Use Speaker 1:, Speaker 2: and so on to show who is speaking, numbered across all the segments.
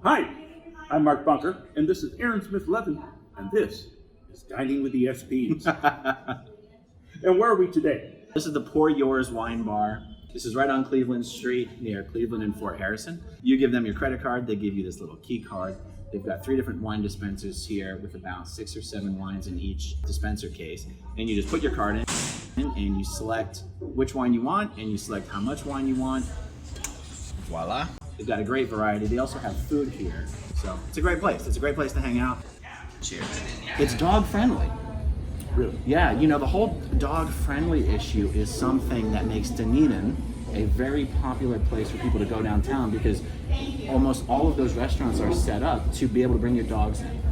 Speaker 1: Hi, I'm Mark Bunker, and this is Aaron Smith-Levin, and this is Dining with the SPs. And where are we today?
Speaker 2: This is the Pour Yours Wine Bar. This is right on Cleveland Street near Cleveland and Fort Harrison. You give them your credit card, they give you this little key card. They've got 3 different wine dispensers here with about 6 or 7 wines in each dispenser case. And you just put your card in and you select which wine you want and you select how much wine you want. Voila. They've got a great variety. They also have food here. So it's a great place. It's a great place to hang out. Cheers. It's dog friendly.
Speaker 1: Really?
Speaker 2: Yeah, you know, the whole dog friendly issue is something that makes Dunedin a very popular place for people to go downtown because almost all of those restaurants are set up to be able to bring your dogs in.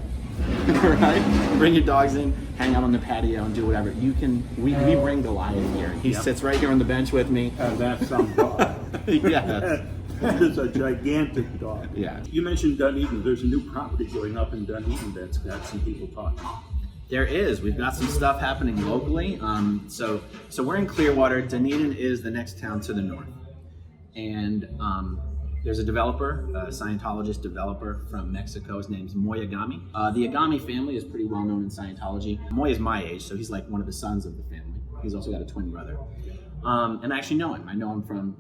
Speaker 2: Right? Bring your dogs in, hang out on the patio and do whatever. You can, we bring Goliath here. He sits right here on the bench with me.
Speaker 1: That's some dog.
Speaker 2: Yes.
Speaker 1: That is a gigantic dog.
Speaker 2: Yeah.
Speaker 1: You mentioned Dunedin. There's a new property going up in Dunedin that's got some people talking.
Speaker 2: There is. We've got some stuff happening locally. So we're in Clearwater. Dunedin is the next town to the north. And there's a developer, a Scientologist developer from Mexico. His name's Moy Agami. The Agami family is pretty well known in Scientology. Moy is my age, so he's like one of the sons of the family. He's also got a twin brother. And I actually know him. I know him from,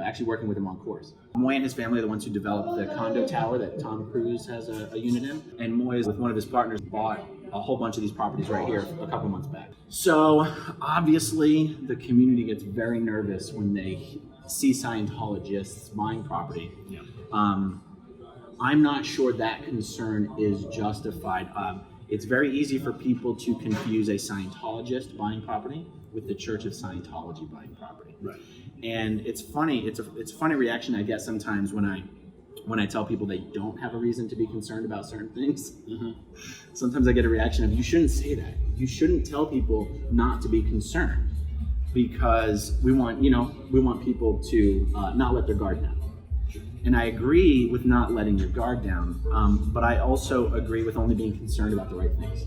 Speaker 2: actually working with him on course. Moy and his family are the ones who developed the condo tower that Tom Cruise has a unit in. And Moy, with one of his partners, bought a whole bunch of these properties right here a couple months back. So obviously the community gets very nervous when they see Scientologists buying property.
Speaker 1: Yeah.
Speaker 2: I'm not sure that concern is justified. It's very easy for people to confuse a Scientologist buying property with the Church of Scientology buying property.
Speaker 1: Right.
Speaker 2: And it's funny. It's a funny reaction I get sometimes when I tell people they don't have a reason to be concerned about certain things.
Speaker 1: Mm-hmm.
Speaker 2: Sometimes I get a reaction of, you shouldn't say that. You shouldn't tell people not to be concerned because we want people to not let their guard down. And I agree with not letting your guard down, but I also agree with only being concerned about the right things.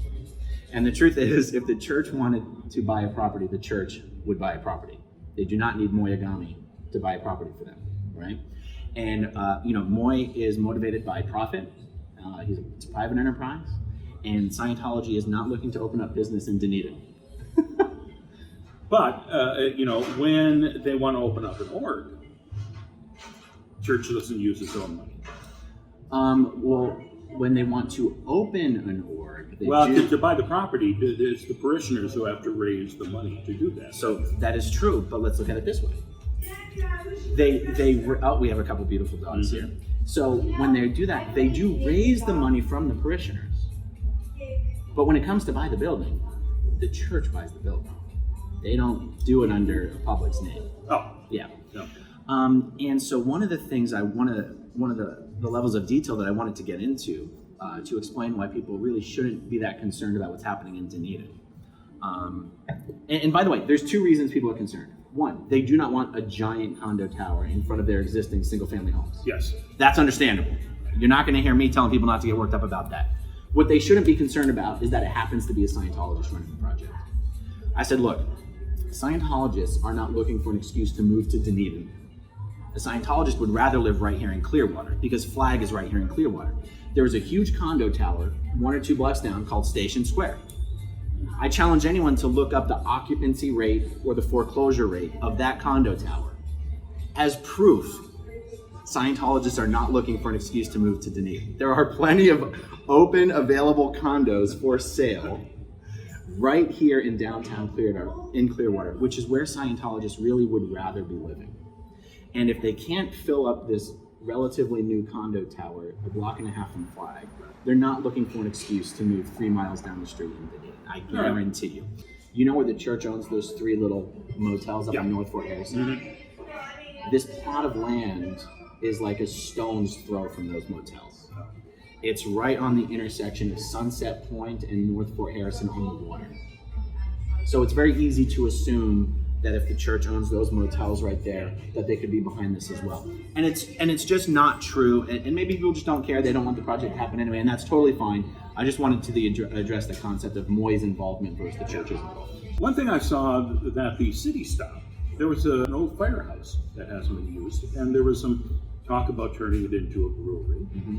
Speaker 2: And the truth is, if the church wanted to buy a property, the church would buy a property. They do not need Moy Agami to buy a property for them, right? And Moy is motivated by profit. It's a private enterprise, and Scientology is not looking to open up business in Dunedin.
Speaker 1: But, when they want to open up an org, church doesn't use its own money.
Speaker 2: Well, when they want to open an org,
Speaker 1: to buy the property, it's the parishioners who have to raise the money to do that.
Speaker 2: So that is true, but let's look at it this way. We have a couple beautiful dogs here. So when they do that, they do raise the money from the parishioners. But when it comes to buy the building, the church buys the building. They don't do it under the public's name.
Speaker 1: Oh.
Speaker 2: Yeah.
Speaker 1: Okay.
Speaker 2: And so one of the things one of the levels of detail that I wanted to get into to explain why people really shouldn't be that concerned about what's happening in Dunedin. And by the way, there's 2 reasons people are concerned. 1, they do not want a giant condo tower in front of their existing single-family homes.
Speaker 1: Yes.
Speaker 2: That's understandable. You're not going to hear me telling people not to get worked up about that. What they shouldn't be concerned about is that it happens to be a Scientologist running the project. I said, look, Scientologists are not looking for an excuse to move to Dunedin. A Scientologist would rather live right here in Clearwater because Flag is right here in Clearwater. There is a huge condo tower 1 or 2 blocks down called Station Square. I challenge anyone to look up the occupancy rate or the foreclosure rate of that condo tower. As proof, Scientologists are not looking for an excuse to move to Dunedin. There are plenty of open, available condos for sale right here in downtown Clearwater, which is where Scientologists really would rather be living. And if they can't fill up this relatively new condo tower, a block and a half from Flag, they're not looking for an excuse to move 3 miles down the street in Dunedin. I guarantee you. You know where the church owns those 3 little motels up in North Fort Harrison? Mm-hmm. This plot of land is like a stone's throw from those motels. It's right on the intersection of Sunset Point and North Fort Harrison on the water. So it's very easy to assume that if the church owns those motels right there, that they could be behind this as well. And it's just not true. And maybe people just don't care. They don't want the project to happen anyway, and that's totally fine. I just wanted to address the concept of Moy's involvement versus the church's involvement.
Speaker 1: One thing I saw that the city stopped, there was an old firehouse that hasn't been used, and there was some talk about turning it into a brewery.
Speaker 2: Mm-hmm.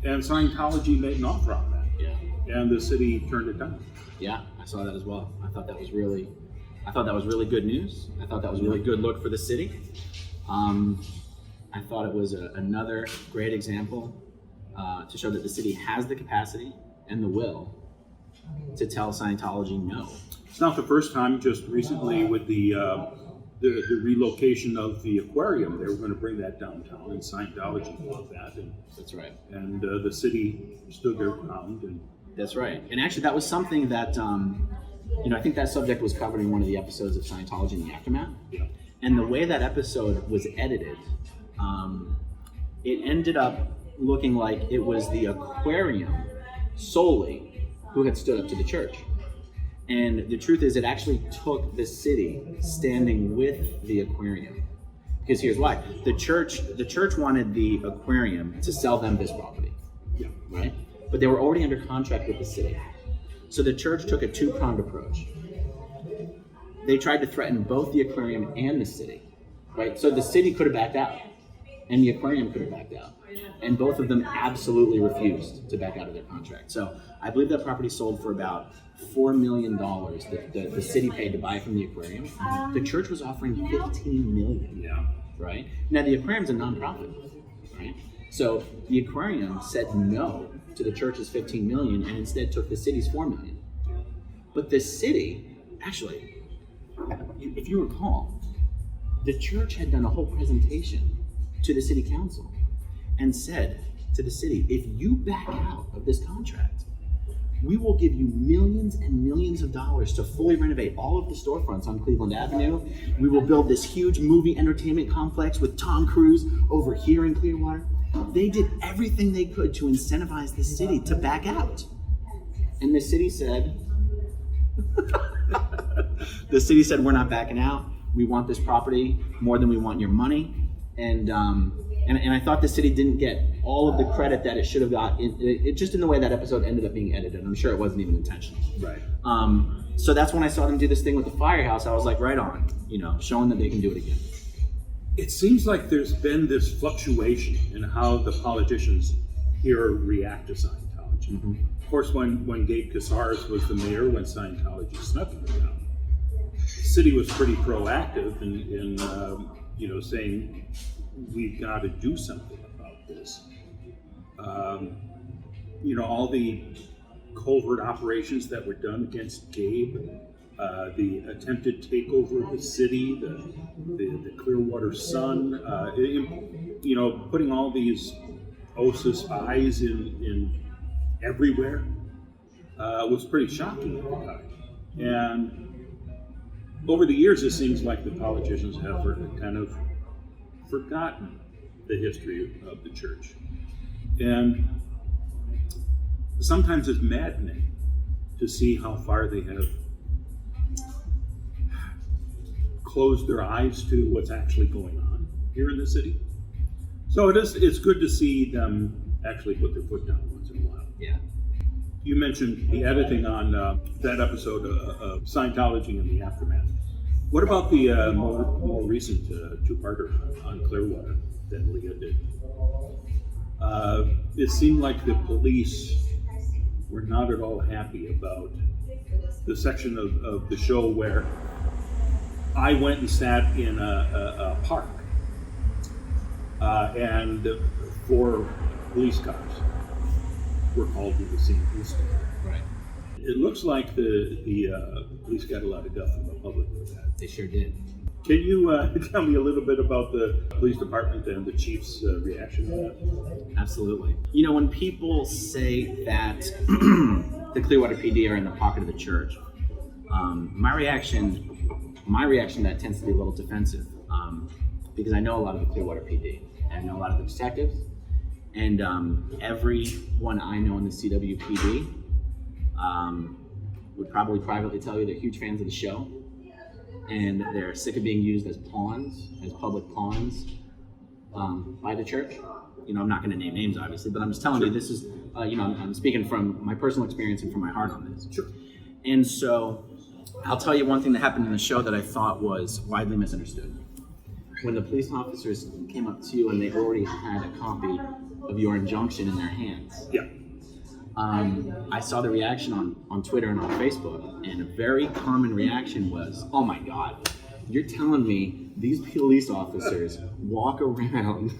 Speaker 1: And Scientology made an offer on that.
Speaker 2: Yeah.
Speaker 1: And the city turned it down.
Speaker 2: Yeah, I saw that as well. I thought that was really good news. I thought that was a really good look for the city. I thought it was another great example to show that the city has the capacity and the will to tell Scientology no.
Speaker 1: It's not the first time. Just recently with the relocation of the aquarium, they were going to bring that downtown, and Scientology bought that. And,
Speaker 2: That's right.
Speaker 1: And the city stood their ground. And
Speaker 2: that's right. And actually, that was something that I think that subject was covered in one of the episodes of Scientology in the Aftermath.
Speaker 1: Yeah.
Speaker 2: And the way that episode was edited, it ended up looking like it was the aquarium solely who had stood up to the church. And the truth is, it actually took the city standing with the aquarium. Because here's why. The church wanted the aquarium to sell them this property.
Speaker 1: Yeah.
Speaker 2: Right? But they were already under contract with the city. So the church took a two-pronged approach. They tried to threaten both the aquarium and the city. Right? So the city could have backed out, and the aquarium could have backed out. And both of them absolutely refused to back out of their contract. So I believe that property sold for about $4 million that the city paid to buy from the aquarium. The church was offering $15 million.
Speaker 1: Yeah.
Speaker 2: Right? Now the aquarium's a nonprofit, right? So the aquarium said no to the church's $15 million and instead took the city's $4 million. But the city, actually, if you recall, the church had done a whole presentation to the city council and said to the city, if you back out of this contract, we will give you millions and millions of dollars to fully renovate all of the storefronts on Cleveland Avenue. We will build this huge movie entertainment complex with Tom Cruise over here in Clearwater. They did everything they could to incentivize the city to back out. And the city said, we're not backing out. We want this property more than we want your money. And I thought the city didn't get all of the credit that it should have got, just in the way that episode ended up being edited. I'm sure it wasn't even intentional.
Speaker 1: Right.
Speaker 2: So that's when I saw them do this thing with the firehouse. I was like, right on, showing that they can do it again.
Speaker 1: It seems like there's been this fluctuation in how the politicians here react to Scientology.
Speaker 2: Mm-hmm.
Speaker 1: Of course, when Gabe Casares was the mayor, when Scientology snuck him down, the city was pretty proactive in saying, we've got to do something about this. All the covert operations that were done against Gabe, the attempted takeover of the city, the Clearwater Sun, putting all these OSA spies in everywhere was pretty shocking at the time. And over the years, it seems like the politicians have kind of forgotten the history of the church. And sometimes it's maddening to see how far they have closed their eyes to what's actually going on here in the city. So it's good to see them actually put their foot down once in a while.
Speaker 2: Yeah.
Speaker 1: You mentioned the editing on that episode of Scientology and the Aftermath. What about the more recent two-parter on Clearwater that Leah did? It seemed like the police were not at all happy about the section of the show where I went and sat in a park and 4 police cars were called to the scene.
Speaker 2: Right.
Speaker 1: It looks like the police got a lot of guff from the public with that.
Speaker 2: They sure did.
Speaker 1: Can you tell me a little bit about the police department and the chief's reaction to that?
Speaker 2: Absolutely. When people say that the Clearwater PD are in the pocket of the church, my reaction to that tends to be a little defensive, because I know a lot of the Clearwater PD, and I know a lot of the detectives, and everyone I know in the CWPD would probably privately tell you they're huge fans of the show, and they're sick of being used as pawns, as public pawns, by the church. I'm not going to name names, obviously, but I'm just telling you this is, I'm speaking from my personal experience and from my heart on this.
Speaker 1: Sure.
Speaker 2: And so I'll tell you one thing that happened in the show that I thought was widely misunderstood. when the police officers came up to you and they already had a copy of your injunction in their hands.
Speaker 1: Yeah.
Speaker 2: I saw the reaction on Twitter and on Facebook, and a very common reaction was, "Oh my God, you're telling me these police officers walk around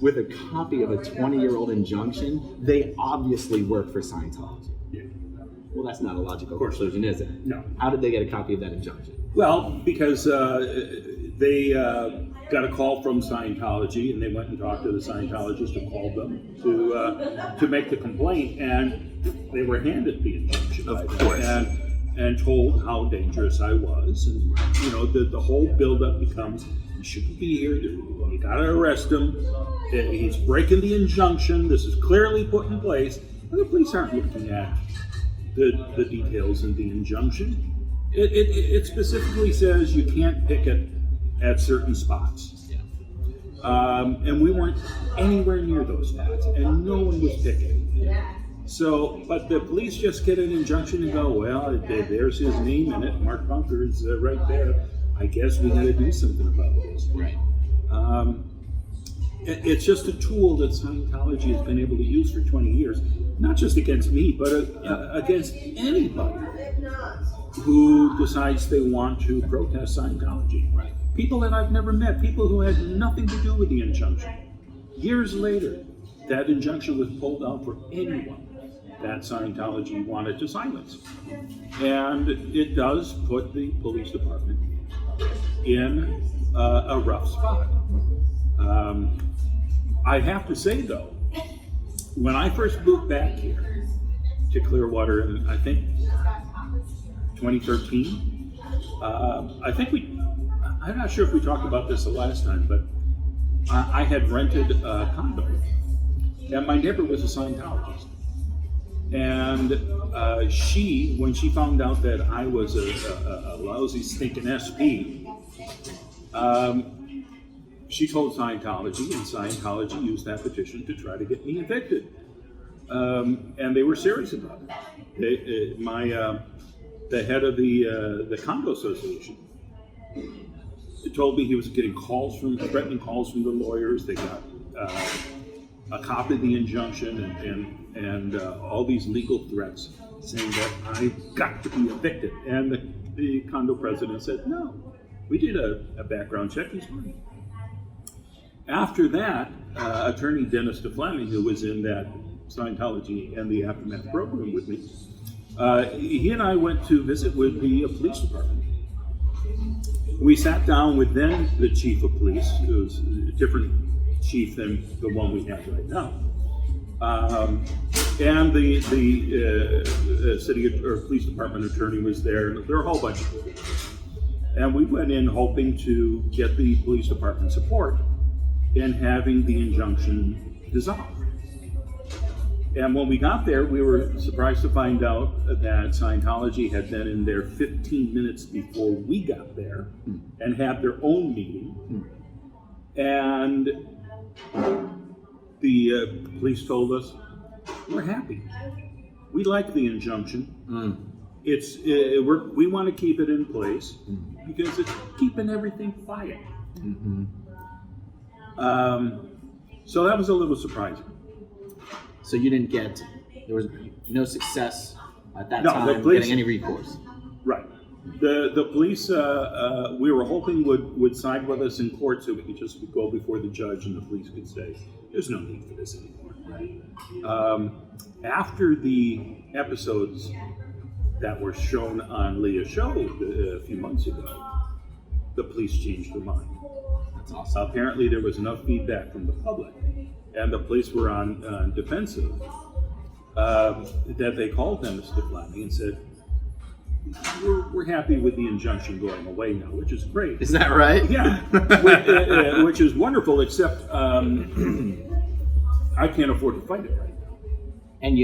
Speaker 2: with a copy of a 20-year-old injunction? They obviously work for Scientology."
Speaker 1: Yeah.
Speaker 2: Well, that's not a logical conclusion, is it?
Speaker 1: No.
Speaker 2: How did they get a copy of that injunction?
Speaker 1: Well, because they got a call from Scientology, and they went and talked to the Scientologist who called them to make the complaint, and they were handed the injunction.
Speaker 2: Of course.
Speaker 1: And told how dangerous I was, and the whole buildup becomes, you shouldn't be here. You got to arrest him. He's breaking the injunction. This is clearly put in place, and the police aren't looking at the details in the injunction. It specifically says you can't picket at certain spots.
Speaker 2: Yeah.
Speaker 1: And we weren't anywhere near those spots, and no one was picketing.
Speaker 2: Yeah.
Speaker 1: So, but the police just get an injunction and go, well, there's his name in it. Mark Bunker is right there. I guess we got to do something about this.
Speaker 2: Right.
Speaker 1: It's just a tool that Scientology has been able to use for 20 years, not just against me, but against anybody who decides they want to protest Scientology.
Speaker 2: Right.
Speaker 1: People that I've never met, people who had nothing to do with the injunction. Years later, that injunction was pulled out for anyone that Scientology wanted to silence. And it does put the police department in a rough spot. I have to say, though, when I first moved back here to Clearwater in, I think, 2013, I'm not sure if we talked about this the last time, but I had rented a condo, and my neighbor was a Scientologist. And when she found out that I was a lousy, stinking SP, she told Scientology, and Scientology used that petition to try to get me evicted. And they were serious about it. The head of the condo association told me he was getting threatening calls from the lawyers. They got a copy of the injunction and all these legal threats saying that I got to be evicted. And the condo president said, no, we did a background check, he's fine. After that, attorney Dennis DeFleming, who was in that Scientology and the Aftermath program with me, he and I went to visit with the police department. We sat down with then the chief of police, who was a different chief than the one we have right now, and the city or police department attorney was there. There were a whole bunch of people, and we went in hoping to get the police department support in having the injunction dissolved. And when we got there, we were surprised to find out that Scientology had been in there 15 minutes before we got there and had their own meeting. And the police told us, we're happy. We like the injunction. We want to keep it in place because it's keeping everything quiet. So that was a little surprising.
Speaker 2: So there was no success at that
Speaker 1: No,
Speaker 2: time
Speaker 1: the police-
Speaker 2: getting any recourse.
Speaker 1: Right. The police, we were hoping would side with us in court so we could just go before the judge and the police could say, there's no need for this anymore. After the episodes that were shown on Leah's show a few months ago, the police changed their mind.
Speaker 2: That's awesome.
Speaker 1: Apparently there was enough feedback from the public, and the police were on defensive, that they called Dennis DeFleming and said, we're happy with the injunction going away now, which is great.
Speaker 2: Is that right?
Speaker 1: Yeah, which is wonderful, except I can't afford to fight it right now.
Speaker 2: And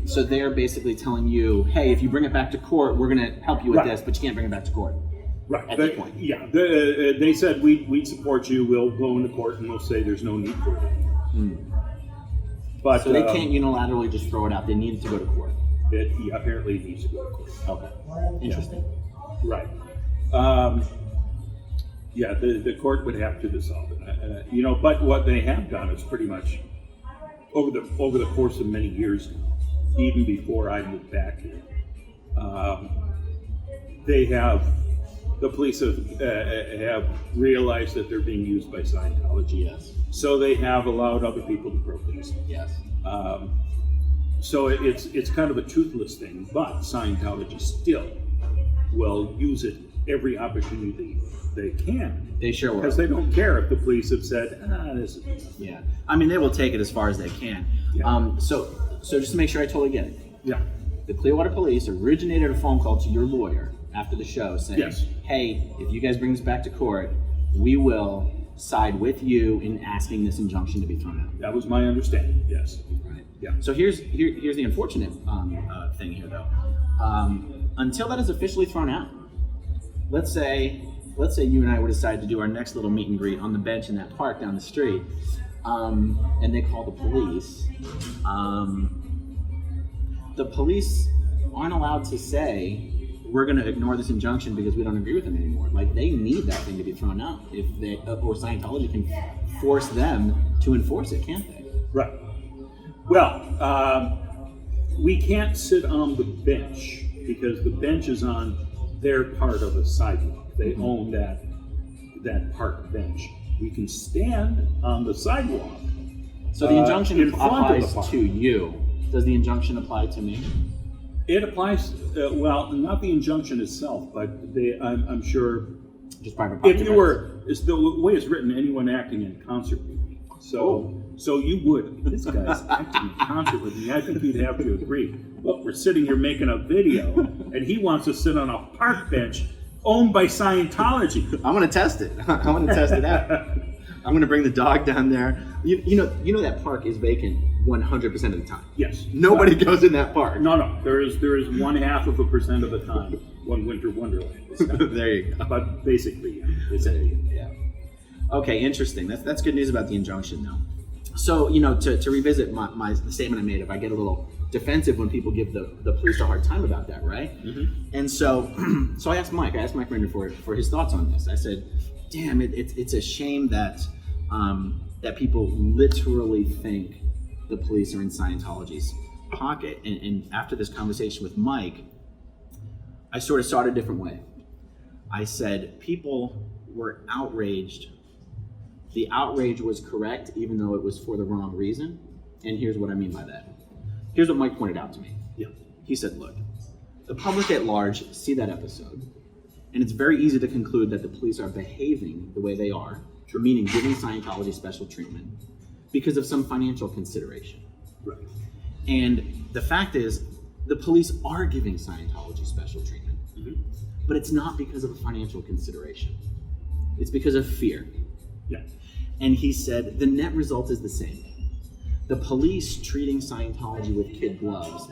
Speaker 2: so they're basically telling you, hey, if you bring it back to court, we're going to help you with this, but you can't bring it back to court.
Speaker 1: Right.
Speaker 2: At that point.
Speaker 1: Yeah. They said we'd support you. We'll go into court and we'll say there's no need for it. But
Speaker 2: So they can't unilaterally just throw it out. They need to go to court.
Speaker 1: It apparently needs to go to court.
Speaker 2: Okay. Interesting.
Speaker 1: Right. Yeah, the court would have to dissolve it. But what they have done is pretty much over the course of many years now, even before I moved back here, the police have realized that they're being used by Scientology.
Speaker 2: Yes.
Speaker 1: So they have allowed other people to protest.
Speaker 2: Yes.
Speaker 1: So it's kind of a toothless thing, but Scientology still will use it every opportunity they can.
Speaker 2: They sure will.
Speaker 1: Because they don't care if the police have said, this is...
Speaker 2: Yeah. I mean, they will take it as far as they can.
Speaker 1: Yeah.
Speaker 2: So just to make sure I totally get it.
Speaker 1: Yeah.
Speaker 2: The Clearwater police originated a phone call to your lawyer after the show saying,
Speaker 1: Yes.
Speaker 2: hey, if you guys bring this back to court, we will side with you in asking this injunction to be thrown out.
Speaker 1: That was my understanding, yes.
Speaker 2: Right.
Speaker 1: Yeah.
Speaker 2: So here's the unfortunate thing here, though. Until that is officially thrown out, let's say you and I would decide to do our next little meet and greet on the bench in that park down the street, and they call the police. The police aren't allowed to say, we're going to ignore this injunction because we don't agree with them anymore. Like, they need that thing to be thrown out if they, or Scientology can force them to enforce it, can't they?
Speaker 1: Right. Well, we can't sit on the bench because the bench is on their part of the sidewalk. They own that park bench. We can stand on the sidewalk.
Speaker 2: So the injunction
Speaker 1: in front of the
Speaker 2: applies
Speaker 1: park.
Speaker 2: to you. Does the injunction apply to me?
Speaker 1: It applies, not the injunction itself, but I'm sure
Speaker 2: Just private property.
Speaker 1: if you were, it's the way it's written, anyone acting in concert with me. So you would, this guy's acting in concert with me, I think you'd have to agree. Look, we're sitting here making a video, and he wants to sit on a park bench owned by Scientology.
Speaker 2: I'm going to test it. I'm going to test it out. I'm going to bring the dog down there. You know that park is vacant 100% of the time.
Speaker 1: Yes.
Speaker 2: Nobody goes in that park.
Speaker 1: No. There is 0.5% of the time one winter wonderland.
Speaker 2: There you go.
Speaker 1: But basically, it's a...
Speaker 2: Yeah. Okay, interesting. That's good news about the injunction, though. So, to revisit my the statement I made, if I get a little defensive when people give the police a hard time about that, right? Mm-hmm. And so I asked Mike Renner for his thoughts on this. I said, damn, it's a shame that people literally think the police are in Scientology's pocket. And after this conversation with Mike, I sort of saw it a different way. I said, people were outraged. The outrage was correct, even though it was for the wrong reason. And here's what I mean by that. Here's what Mike pointed out to me.
Speaker 1: Yeah.
Speaker 2: He said, look, the public at large see that episode, and it's very easy to conclude that the police are behaving the way they are, meaning giving Scientology special treatment, because of some financial consideration.
Speaker 1: Right.
Speaker 2: And the fact is, the police are giving Scientology special treatment, but it's not because of a financial consideration. It's because of fear.
Speaker 1: Yeah.
Speaker 2: And he said, the net result is the same. The police treating Scientology with kid gloves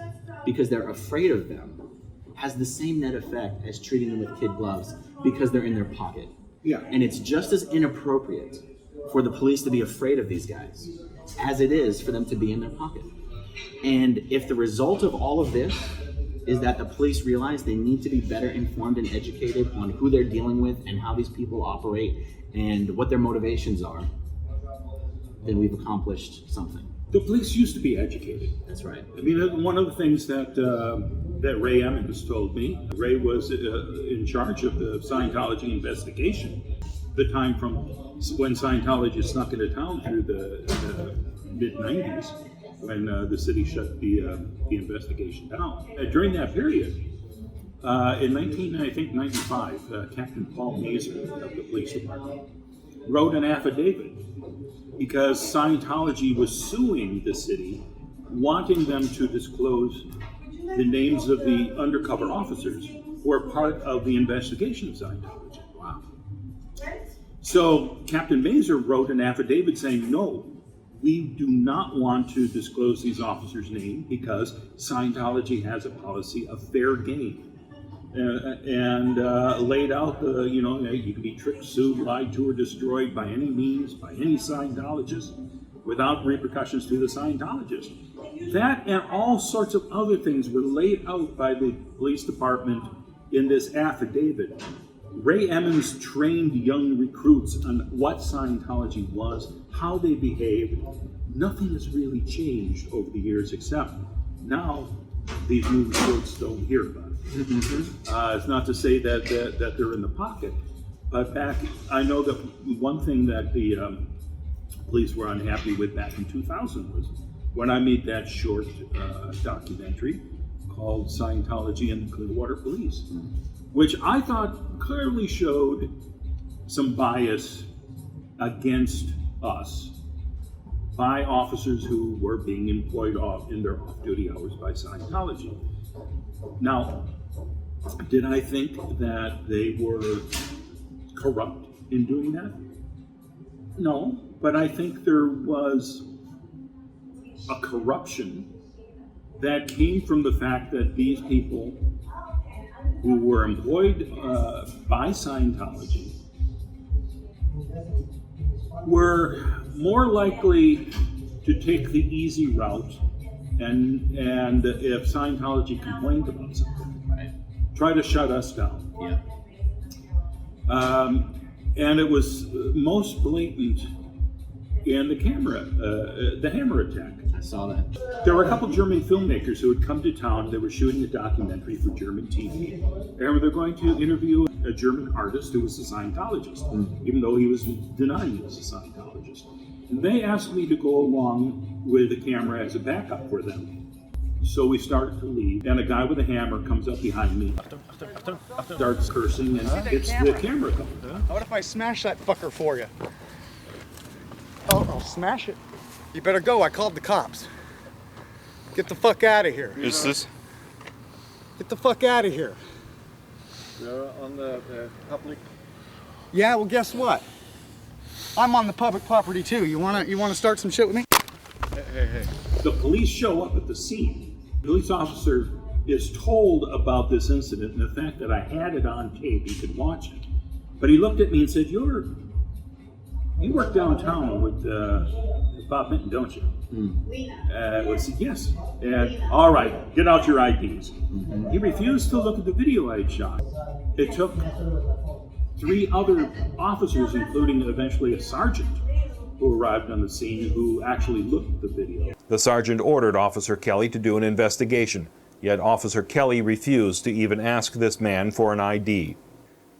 Speaker 2: because they're afraid of them has the same net effect as treating them with kid gloves because they're in their pocket.
Speaker 1: Yeah.
Speaker 2: And it's just as inappropriate for the police to be afraid of these guys as it is for them to be in their pocket. And if the result of all of this is that the police realize they need to be better informed and educated on who they're dealing with and how these people operate and what their motivations are, then we've accomplished something.
Speaker 1: The police used to be educated.
Speaker 2: That's right.
Speaker 1: I mean, one of the things that Ray Emmons told me, Ray was in charge of the Scientology investigation, the time from when Scientology snuck into town through the mid-90s, when the city shut the investigation down. During that period, in 1995, Captain Paul Mazer of the police department wrote an affidavit because Scientology was suing the city, wanting them to disclose the names of the undercover officers who were part of the investigation of Scientology. Wow. So Captain Mazer wrote an affidavit saying, no, we do not want to disclose these officers' names because Scientology has a policy of fair game. And laid out the, you can be tricked, sued, lied to, or destroyed by any means, by any Scientologist, without repercussions to the Scientologist. That and all sorts of other things were laid out by the police department in this affidavit Ray Emmons trained young recruits on what Scientology was, how they behaved. Nothing has really changed over the years, except now these new recruits don't hear about it. It's not to say that they're in the pocket, but I know that one thing that the police were unhappy with back in 2000 was when I made that short documentary called Scientology and the Clearwater Police, which I thought clearly showed some bias against us by officers who were being employed in their off-duty hours by Scientology. Now, did I think that they were corrupt in doing that? No, but I think there was a corruption that came from the fact that these people who were employed by Scientology were more likely to take the easy route, and if Scientology complained about something, try to shut us down.
Speaker 2: Yeah.
Speaker 1: And it was most blatant in the hammer attack.
Speaker 2: I saw that.
Speaker 1: There were a couple German filmmakers who had come to town. They were shooting a documentary for German TV, and they're going to interview a German artist who was a Scientologist, even though he was denying he was a Scientologist. And they asked me to go along with the camera as a backup for them. So we started to leave, and a guy with a hammer comes up behind me, starts cursing, and hits the camera company.
Speaker 3: What if I smash that fucker for you? Oh, I'll smash it. You better go. I called the cops. Get the fuck out of here.
Speaker 4: Is this?
Speaker 3: Get the fuck out of here.
Speaker 4: You're on the public?
Speaker 3: Yeah, well, guess what? I'm on the public property too. You wanna start some shit with me?
Speaker 4: Hey.
Speaker 1: The police show up at the scene. The police officer is told about this incident and the fact that I had it on tape. He could watch it. But he looked at me and said, You work downtown with Bob Minton, don't you? I said, yes. And, all right, get out your IDs. He refused to look at the video I had shot. It took 3 other officers, including eventually a sergeant, who arrived on the scene, who actually looked at the video.
Speaker 5: The sergeant ordered Officer Kelly to do an investigation, yet Officer Kelly refused to even ask this man for an ID.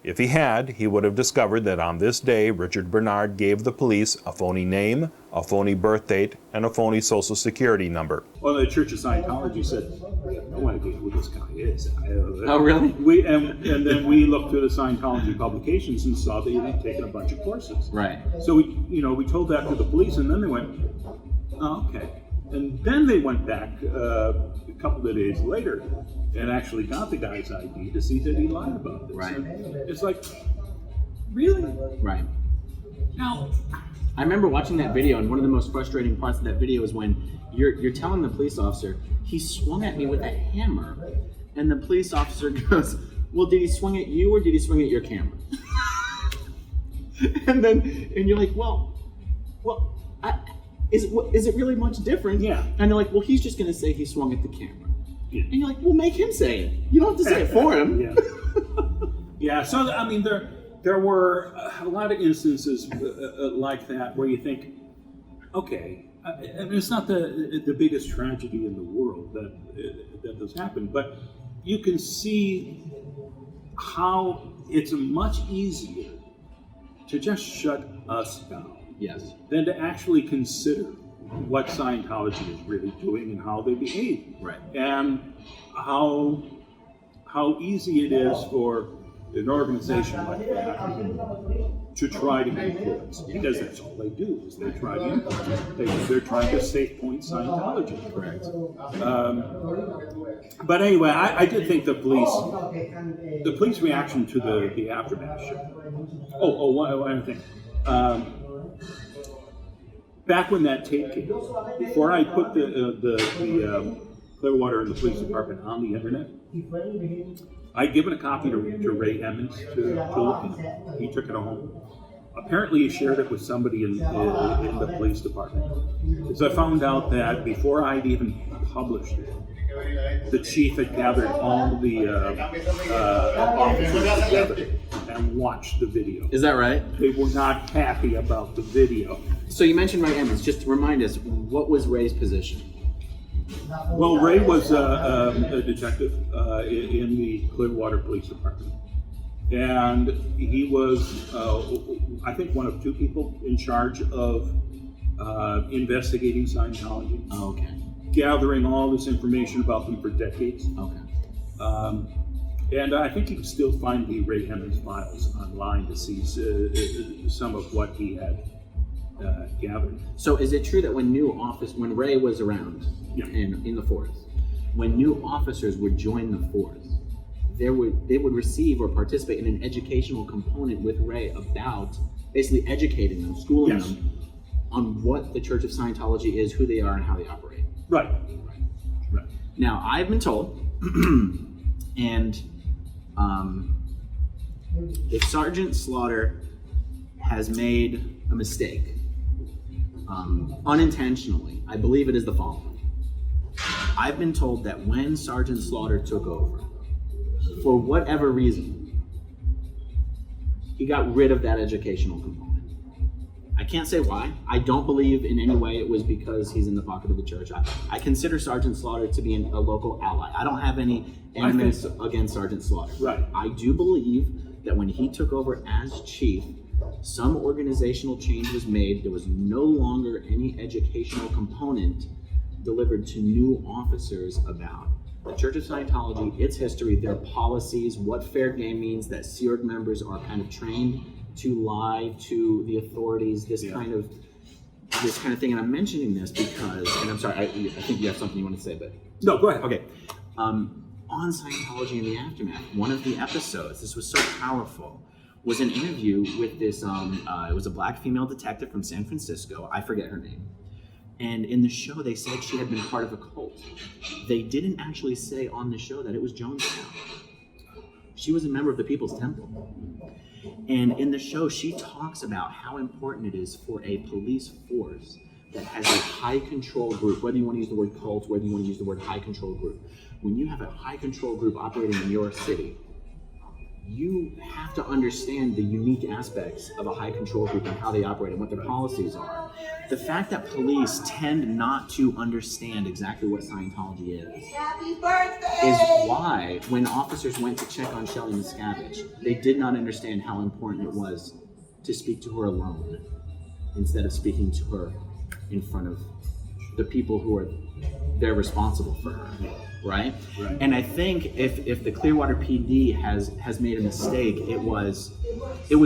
Speaker 5: If he had, he would have discovered that on this day, Richard Bernard gave the police a phony name, a phony birth date, and a phony social security number.
Speaker 1: Well, the Church of Scientology said, I have no idea who this guy is.
Speaker 2: Oh, really?
Speaker 1: And then we looked through the Scientology publications and saw that he had taken a bunch of courses.
Speaker 2: Right.
Speaker 1: So we told that to the police, and then they went, oh, okay. And then they went back a couple of days later and actually got the guy's ID to see that he lied about this.
Speaker 2: Right.
Speaker 1: And it's like, really?
Speaker 2: Right.
Speaker 1: Now,
Speaker 2: I remember watching that video, and one of the most frustrating parts of that video is when you're telling the police officer, he swung at me with a hammer, and the police officer goes, well, did he swing at you or did he swing at your camera? and you're like, well, is it really much different?
Speaker 1: Yeah.
Speaker 2: And they're like, well, he's just going to say he swung at the camera.
Speaker 1: Yeah.
Speaker 2: And you're like, well, make him say it. You don't have to say it for him.
Speaker 1: Yeah. Yeah. So I mean, there were a lot of instances like that where you think, okay, I mean, it's not the biggest tragedy in the world that has happened, but you can see how it's much easier to just shut us down.
Speaker 2: Yes.
Speaker 1: Than to actually consider what Scientology is really doing and how they behave.
Speaker 2: Right.
Speaker 1: And how easy it is for an organization like that to try to influence, because that's all they do, is they try to influence. They're trying to safe point Scientology. Correct. But anyway, I did think the police reaction to the aftermath show. One thing. Back when that tape came, before I put the Clearwater and the police department on the internet, I'd given a copy to Ray Emmons to look at. He took it home. Apparently, he shared it with somebody in the police department. Because I found out that before I'd even published it, the chief had gathered all the officers together and watched the video.
Speaker 2: Is that right?
Speaker 1: They were not happy about the video.
Speaker 2: So you mentioned Ray Emmons. Just to remind us, what was Ray's position?
Speaker 1: Well, Ray was a detective in the Clearwater Police Department. And he was, I think, one of two people in charge of investigating Scientology,
Speaker 2: Oh, okay.
Speaker 1: gathering all this information about them for decades.
Speaker 2: Okay.
Speaker 1: And I think you can still find the Ray Emmons files online to see some of what he had gathered.
Speaker 2: So is it true that when Ray was around
Speaker 1: Yeah.
Speaker 2: in the force, when new officers would join the force, they would receive or participate in an educational component with Ray about basically educating them, schooling
Speaker 1: Yes.
Speaker 2: them on what the Church of Scientology is, who they are, and how they operate.
Speaker 1: Right. Right.
Speaker 2: Now, I've been told, and if Sergeant Slaughter has made a mistake, unintentionally, I believe it is the following. I've been told that when Sergeant Slaughter took over, for whatever reason, he got rid of that educational component. I can't say why. I don't believe in any way it was because he's in the pocket of the church. I consider Sergeant Slaughter to be a local ally. I don't have any animus against Sergeant Slaughter.
Speaker 1: Right.
Speaker 2: I do believe that when he took over as chief, some organizational change was made. There was no longer any educational component delivered to new officers about the Church of Scientology, its history, their policies, what fair game means, that Sea Org members are kind of trained to lie to the authorities, this kind of thing. And I'm mentioning this because, and I'm sorry, I think you have something you want to say, but
Speaker 1: No, go ahead.
Speaker 2: okay. On Scientology in the Aftermath, one of the episodes, this was so powerful, was an interview with this, it was a black female detective from San Francisco. I forget her name. And in the show, they said she had been part of a cult. They didn't actually say on the show that it was Jonestown. She was a member of the People's Temple. And in the show, she talks about how important it is for a police force that has a high control group, whether you want to use the word cult, whether you want to use the word high control group. When you have a high control group operating in your city, you have to understand the unique aspects of a high control group and how they operate and what their policies are. The fact that police tend not to understand exactly what Scientology is why when officers went to check on Shelley Miscavige, they did not understand how important it was to speak to her alone instead of speaking to her in front of the people who are they're responsible for her. Right? And I think if the Clearwater PD has made a mistake, it was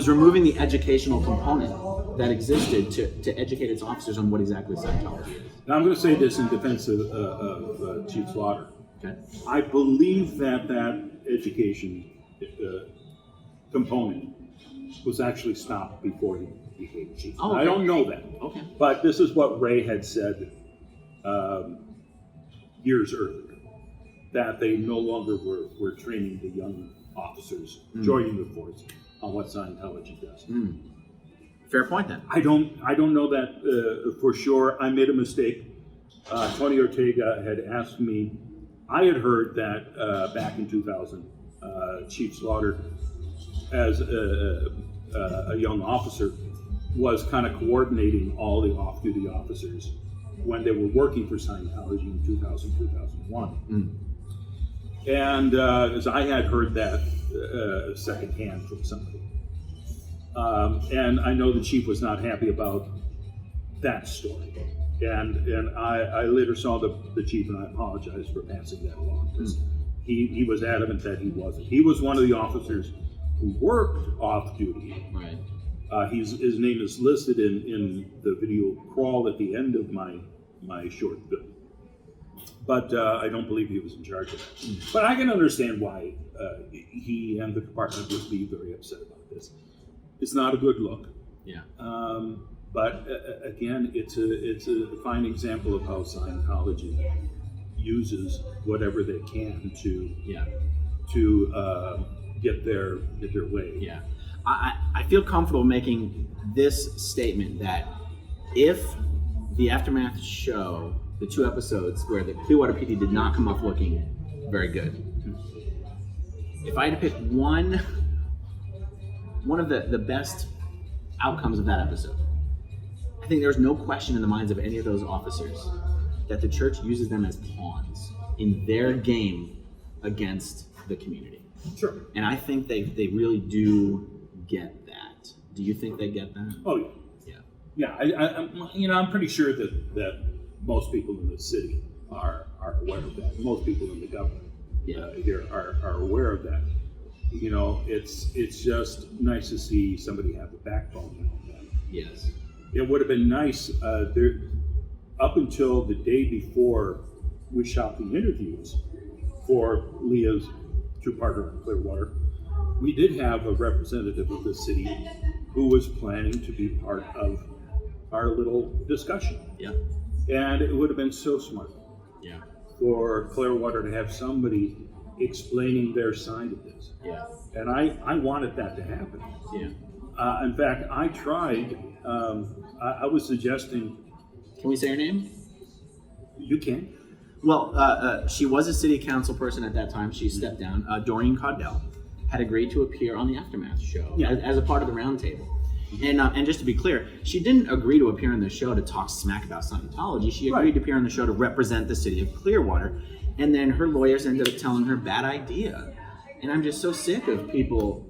Speaker 2: removing the educational component that existed to educate its officers on what exactly Scientology is.
Speaker 1: Now, I'm going to say this in defense of Chief Slaughter.
Speaker 2: Okay.
Speaker 1: I believe that education component was actually stopped before he became chief.
Speaker 2: Oh, okay.
Speaker 1: I don't know that.
Speaker 2: Okay.
Speaker 1: But this is what Ray had said years earlier, that they no longer were training the young officers joining the force on what Scientology does.
Speaker 2: Fair point then.
Speaker 1: I don't know that for sure. I made a mistake. Tony Ortega had asked me. I had heard that back in 2000, Chief Slaughter, as a young officer, was kind of coordinating all the off-duty officers when they were working for Scientology in 2000, 2001. And as I had heard that secondhand from somebody. And I know the chief was not happy about that story. And I later saw the chief, and I apologize for passing that along, because he was adamant that he wasn't. He was one of the officers who worked off duty.
Speaker 2: Right.
Speaker 1: His name is listed in the video crawl at the end of my short film. But I don't believe he was in charge of that. But I can understand why he and the department would be very upset about this. It's not a good look.
Speaker 2: Yeah.
Speaker 1: But again, it's a fine example of how Scientology uses whatever they can to get their way.
Speaker 2: Yeah. I feel comfortable making this statement that if the Aftermath show, the 2 episodes where the Clearwater PD did not come off looking very good, if I had to pick one one of the best outcomes of that episode. I think there's no question in the minds of any of those officers that the church uses them as pawns in their game against the community.
Speaker 1: Sure.
Speaker 2: And I think they really do get that. Do you think they get that?
Speaker 1: Oh, yeah. I'm pretty sure that most people in the city are aware of that. Most people in the government here are aware of that. It's just nice to see somebody have the backbone.
Speaker 2: Yes.
Speaker 1: It would have been nice up until the day before we shot the interviews for Leah's two-parter on Clearwater. We did have a representative of the city who was planning to be part of our little discussion.
Speaker 2: Yeah.
Speaker 1: And it would have been so smart for Clearwater to have somebody explaining their side of this.
Speaker 2: Yeah.
Speaker 1: And I wanted that to happen.
Speaker 2: Yeah.
Speaker 1: In fact, I tried, I was suggesting.
Speaker 2: Can we say her name?
Speaker 1: You can.
Speaker 2: Well, she was a city council person at that time. She stepped down. Doreen Caudell had agreed to appear on the Aftermath show as a part of the roundtable. And just to be clear, she didn't agree to appear on the show to talk smack about Scientology. She agreed to appear on the show to represent the city of Clearwater. And then her lawyers ended up telling her bad idea. And I'm just so sick of people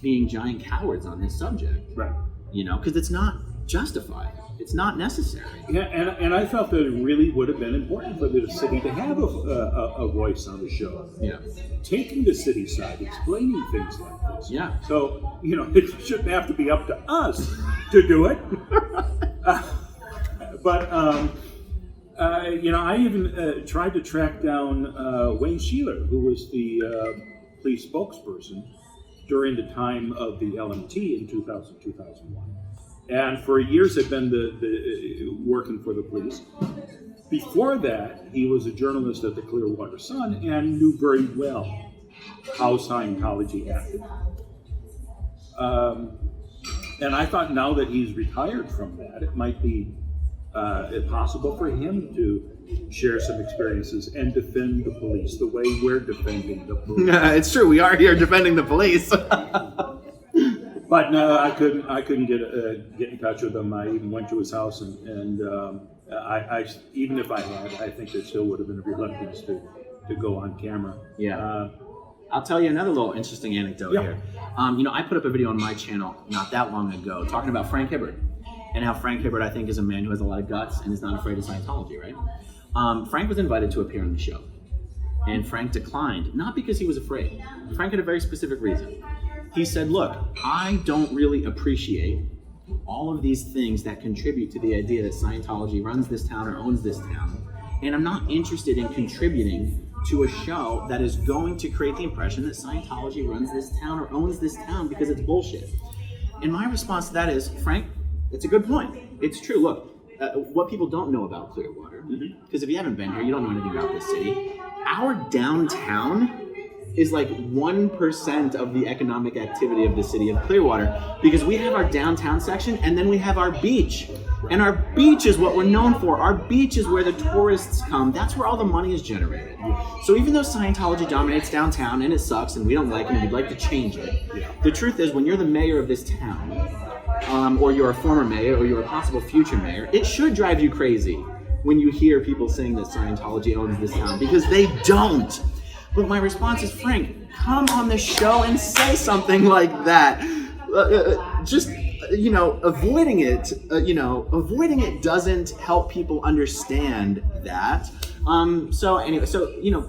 Speaker 2: being giant cowards on this subject.
Speaker 1: Right.
Speaker 2: Because it's not justified. It's not necessary.
Speaker 1: Yeah, and I felt that it really would have been important for the city to have a voice on the show.
Speaker 2: Yeah.
Speaker 1: Taking the city side, explaining things like this.
Speaker 2: Yeah.
Speaker 1: So, it shouldn't have to be up to us to do it. I even tried to track down Wayne Sheeler, who was the police spokesperson during the time of the LMT in 2000-2001. And for years had been the working for the police. Before that, he was a journalist at the Clearwater Sun and knew very well how Scientology acted. And I thought now that he's retired from that, it might be possible for him to share some experiences and defend the police the way we're defending the police.
Speaker 2: It's true. We are here defending the police.
Speaker 1: But no, I couldn't get in touch with him. I even went to his house, and I even if I had, I think there still would have been a reluctance to go on camera.
Speaker 2: Yeah. I'll tell you another little interesting anecdote here. I put up a video on my channel not that long ago talking about Frank Hibbert and how Frank Hibbert, I think, is a man who has a lot of guts and is not afraid of Scientology, right? Frank was invited to appear on the show, and Frank declined, not because he was afraid. Frank had a very specific reason. He said, look, I don't really appreciate all of these things that contribute to the idea that Scientology runs this town or owns this town, and I'm not interested in contributing to a show that is going to create the impression that Scientology runs this town or owns this town because it's bullshit. And my response to that is, Frank, it's a good point. It's true. Look, what people don't know about Clearwater, because if you haven't been here, you don't know anything about this city. Our downtown is like 1% of the economic activity of the city of Clearwater, because we have our downtown section and then we have our beach. And our beach is what we're known for. Our beach is where the tourists come. That's where all the money is generated. So even though Scientology dominates downtown and it sucks and we don't like it and we'd like to change it, the truth is when you're the mayor of this town, or you're a former mayor or you're a possible future mayor, it should drive you crazy when you hear people saying that Scientology owns this town, because they don't. But my response is, Frank, come on the show and say something like that. Avoiding it doesn't help people understand that.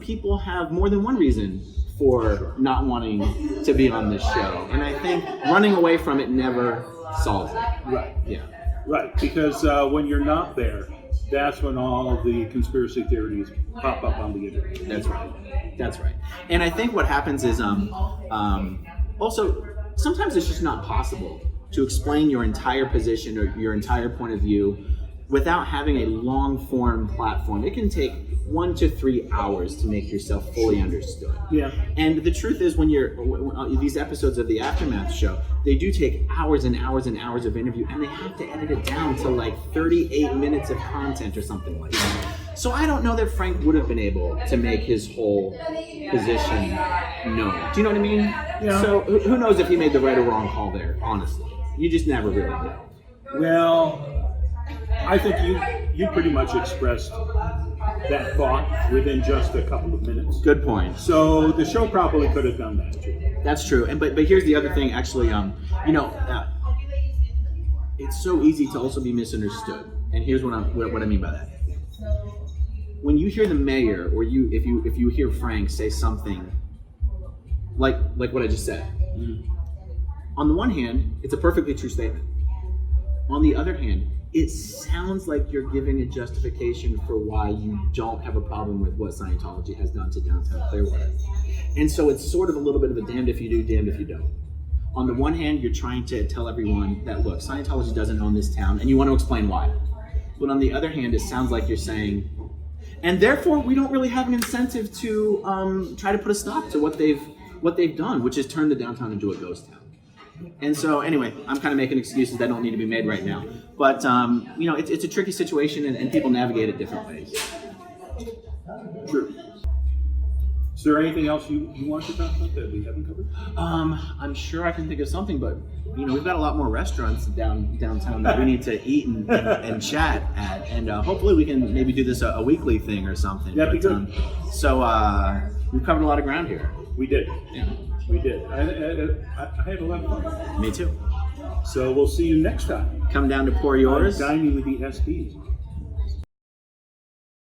Speaker 2: People have more than one reason for not wanting to be on this show. And I think running away from it never solves it.
Speaker 1: Right.
Speaker 2: Yeah.
Speaker 1: Right, because when you're not there, that's when all the conspiracy theories pop up on the internet.
Speaker 2: That's right. And I think what happens is also sometimes it's just not possible to explain your entire position or your entire point of view without having a long form platform. It can take 1 to 3 hours to make yourself fully understood.
Speaker 1: Yeah.
Speaker 2: And the truth is, when these episodes of the Aftermath show, they do take hours and hours and hours of interview, and they have to edit it down to like 38 minutes of content or something like that. So I don't know that Frank would have been able to make his whole position known. Do you know what I mean?
Speaker 1: Yeah.
Speaker 2: So who knows if he made the right or wrong call there, honestly. You just never really know.
Speaker 1: Well, I think you pretty much expressed that thought within just a couple of minutes.
Speaker 2: Good point.
Speaker 1: So the show probably could have done that too.
Speaker 2: That's true. And but here's the other thing, actually. It's so easy to also be misunderstood. And here's what I mean by that. When you hear the mayor, or if you hear Frank say something like what I just said, on the one hand, it's a perfectly true statement. On the other hand, it sounds like you're giving a justification for why you don't have a problem with what Scientology has done to downtown Clearwater. And so it's sort of a little bit of a damned if you do, damned if you don't. On the one hand, you're trying to tell everyone that, look, Scientology doesn't own this town, and you want to explain why. But on the other hand, it sounds like you're saying, and therefore we don't really have an incentive to try to put a stop to what they've done, which is turn the downtown into a ghost town. And so, anyway, I'm kind of making excuses that don't need to be made right now. But, it's a tricky situation, and people navigate it different ways.
Speaker 1: True. Is there anything else you want to talk about that we haven't covered?
Speaker 2: I'm sure I can think of something, but, we've got a lot more restaurants downtown that we need to eat and chat at. And hopefully we can maybe do this a weekly thing or something.
Speaker 1: That'd be good.
Speaker 2: We've covered a lot of ground here.
Speaker 1: We did.
Speaker 2: Yeah.
Speaker 1: We did. I had a lot of fun.
Speaker 2: Me too.
Speaker 1: So we'll see you next time.
Speaker 2: Come down to pour yours.
Speaker 1: Dining with the SBs.